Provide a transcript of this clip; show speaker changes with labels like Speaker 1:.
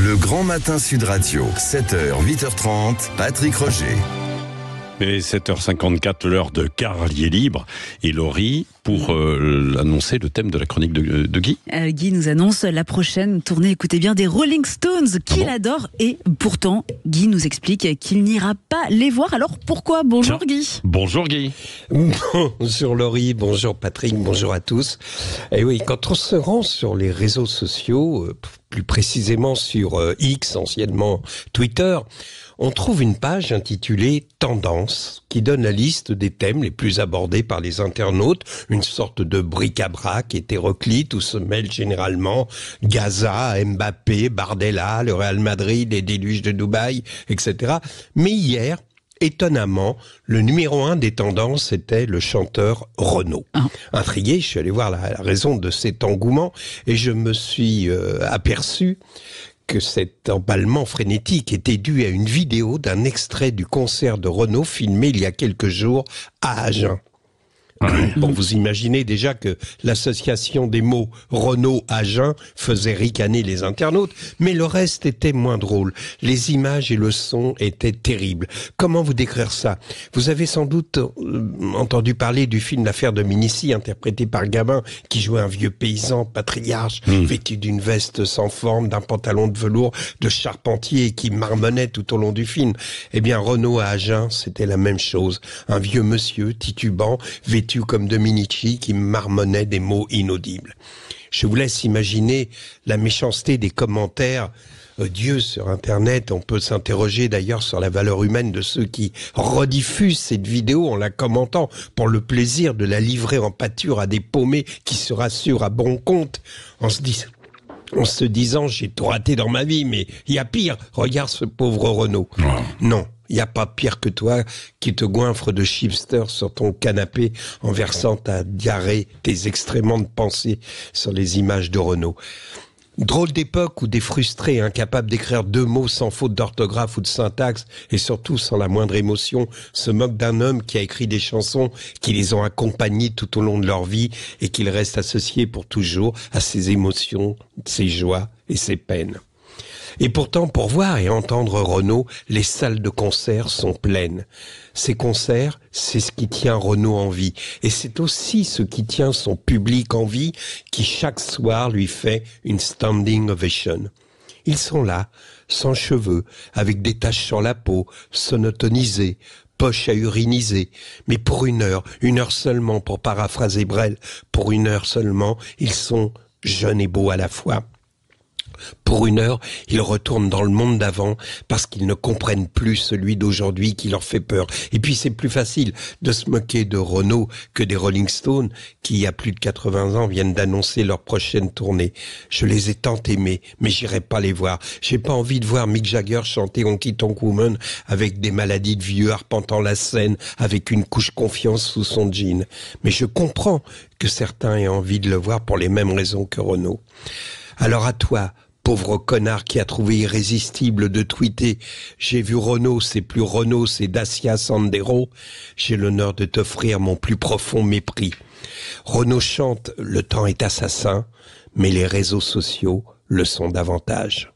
Speaker 1: Le Grand Matin Sud Radio, 7h, 8h30, Patrick Roger.
Speaker 2: Et 7h54, l'heure de Carlier Libre. Et Laurie, pour annoncer le thème de la chronique de Guy.
Speaker 3: Guy nous annonce la prochaine tournée, écoutez bien, des Rolling Stones, qu'il adore. Et pourtant, Guy nous explique qu'il n'ira pas les voir. Alors pourquoi ? Bonjour Guy.
Speaker 2: Bonjour Guy.
Speaker 4: Bonjour Laurie, bonjour Patrick, bonjour à tous. Et oui, quand on se rend sur les réseaux sociaux, plus précisément sur X, anciennement Twitter, on trouve une page intitulée « Tendance » qui donne la liste des thèmes les plus abordés par les internautes, une sorte de bric-à-brac hétéroclite où se mêlent généralement Gaza, Mbappé, Bardella, le Real Madrid, les déluges de Dubaï, etc. Mais hier, étonnamment, le numéro 1 des tendances était le chanteur Renaud. Intrigué, je suis allé voir la raison de cet engouement et je me suis aperçu que cet emballement frénétique était dû à une vidéo d'un extrait du concert de Renaud filmé il y a quelques jours à Agen. Bon, vous imaginez déjà que l'association des mots Renaud-Agen faisait ricaner les internautes, mais le reste était moins drôle. Les images et le son étaient terribles. Comment vous décrire ça ? Vous avez sans doute entendu parler du film L'affaire de Minici, interprété par Gabin, qui jouait un vieux paysan patriarche, vêtu d'une veste sans forme, d'un pantalon de velours, de charpentier, et qui marmonnait tout au long du film. Eh bien, Renaud à Agen, c'était la même chose. Un vieux monsieur titubant, vêtu comme Dominici, qui marmonnait des mots inaudibles. Je vous laisse imaginer la méchanceté des commentaires odieux sur Internet. On peut s'interroger d'ailleurs sur la valeur humaine de ceux qui rediffusent cette vidéo en la commentant pour le plaisir de la livrer en pâture à des paumés qui se rassurent à bon compte en se disant j'ai tout raté dans ma vie, mais il y a pire, regarde ce pauvre Renaud. Non. Il n'y a pas pire que toi qui te goinfre de chipster sur ton canapé en versant ta diarrhée, tes excréments de pensée sur les images de Renaud. Drôle d'époque où des frustrés incapables d'écrire 2 mots sans faute d'orthographe ou de syntaxe et surtout sans la moindre émotion se moquent d'un homme qui a écrit des chansons qui les ont accompagnés tout au long de leur vie et qu'ils restent associés pour toujours à ses émotions, ses joies et ses peines. Et pourtant, pour voir et entendre Renaud, les salles de concert sont pleines. Ces concerts, c'est ce qui tient Renaud en vie. Et c'est aussi ce qui tient son public en vie, qui chaque soir lui fait une standing ovation. Ils sont là, sans cheveux, avec des taches sur la peau, sonotonisés, poche à uriniser. Mais pour 1 heure seulement, pour paraphraser Brel, pour 1 heure seulement, ils sont jeunes et beaux à la fois. Pour 1 heure, ils retournent dans le monde d'avant parce qu'ils ne comprennent plus celui d'aujourd'hui qui leur fait peur. Et puis c'est plus facile de se moquer de Renaud que des Rolling Stones qui, il y a plus de 80 ans, viennent d'annoncer leur prochaine tournée. Je les ai tant aimés, mais j'irai pas les voir. J'ai pas envie de voir Mick Jagger chanter Honky Tonk Woman avec des maladies de vieux arpentant la scène avec une couche confiance sous son jean. Mais je comprends que certains aient envie de le voir pour les mêmes raisons que Renaud. Alors à toi, pauvre connard qui a trouvé irrésistible de tweeter « J'ai vu Renaud, c'est plus Renaud, c'est Dacia Sandero », j'ai l'honneur de t'offrir mon plus profond mépris. Renaud chante « Le temps est assassin », mais les réseaux sociaux le sont davantage.